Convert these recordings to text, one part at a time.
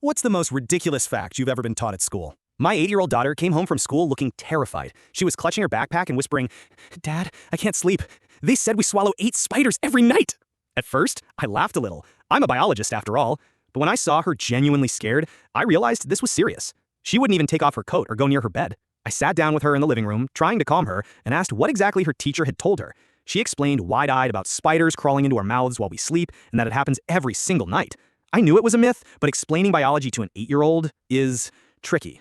What's the most ridiculous fact you've ever been taught at school? My 8-year-old daughter came home from school looking terrified. She was clutching her backpack and whispering, "Dad, I can't sleep. They said we swallow 8 spiders every night." At first, I laughed a little. I'm a biologist after all. But when I saw her genuinely scared, I realized this was serious. She wouldn't even take off her coat or go near her bed. I sat down with her in the living room, trying to calm her, and asked what exactly her teacher had told her. She explained wide-eyed about spiders crawling into our mouths while we sleep and that it happens every single night. I knew it was a myth, but explaining biology to an 8-year-old is tricky.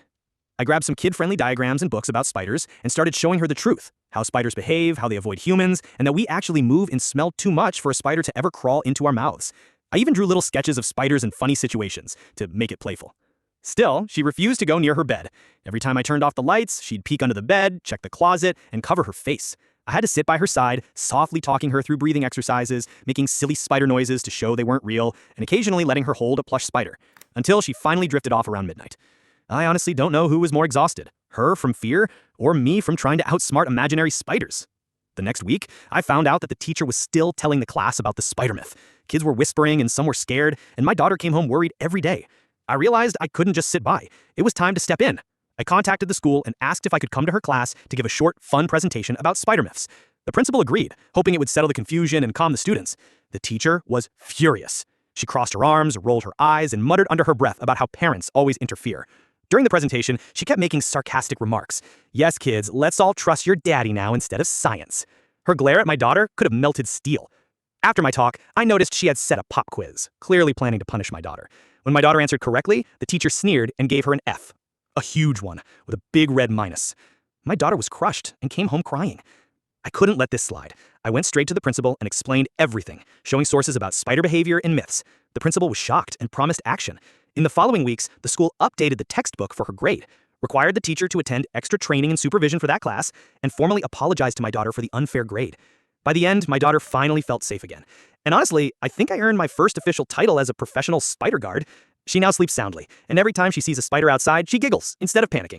I grabbed some kid-friendly diagrams and books about spiders and started showing her the truth, how spiders behave, how they avoid humans, and that we actually move and smell too much for a spider to ever crawl into our mouths. I even drew little sketches of spiders in funny situations to make it playful. Still, she refused to go near her bed. Every time I turned off the lights, she'd peek under the bed, check the closet, and cover her face. I had to sit by her side, softly talking her through breathing exercises, making silly spider noises to show they weren't real, and occasionally letting her hold a plush spider, until she finally drifted off around midnight. I honestly don't know who was more exhausted, her from fear, or me from trying to outsmart imaginary spiders. The next week, I found out that the teacher was still telling the class about the spider myth. Kids were whispering and some were scared, and my daughter came home worried every day. I realized I couldn't just sit by. It was time to step in. I contacted the school and asked if I could come to her class to give a short, fun presentation about spider myths. The principal agreed, hoping it would settle the confusion and calm the students. The teacher was furious. She crossed her arms, rolled her eyes, and muttered under her breath about how parents always interfere. During the presentation, she kept making sarcastic remarks. "Yes, kids, let's all trust your daddy now instead of science." Her glare at my daughter could have melted steel. After my talk, I noticed she had set a pop quiz, clearly planning to punish my daughter. When my daughter answered correctly, the teacher sneered and gave her an F. A huge one, with a big red minus. My daughter was crushed and came home crying. I couldn't let this slide. I went straight to the principal and explained everything, showing sources about spider behavior and myths. The principal was shocked and promised action. In the following weeks, the school updated the textbook for her grade, required the teacher to attend extra training and supervision for that class, and formally apologized to my daughter for the unfair grade. By the end, my daughter finally felt safe again. And honestly, I think I earned my first official title as a professional spider guard. She now sleeps soundly, and every time she sees a spider outside, she giggles instead of panicking.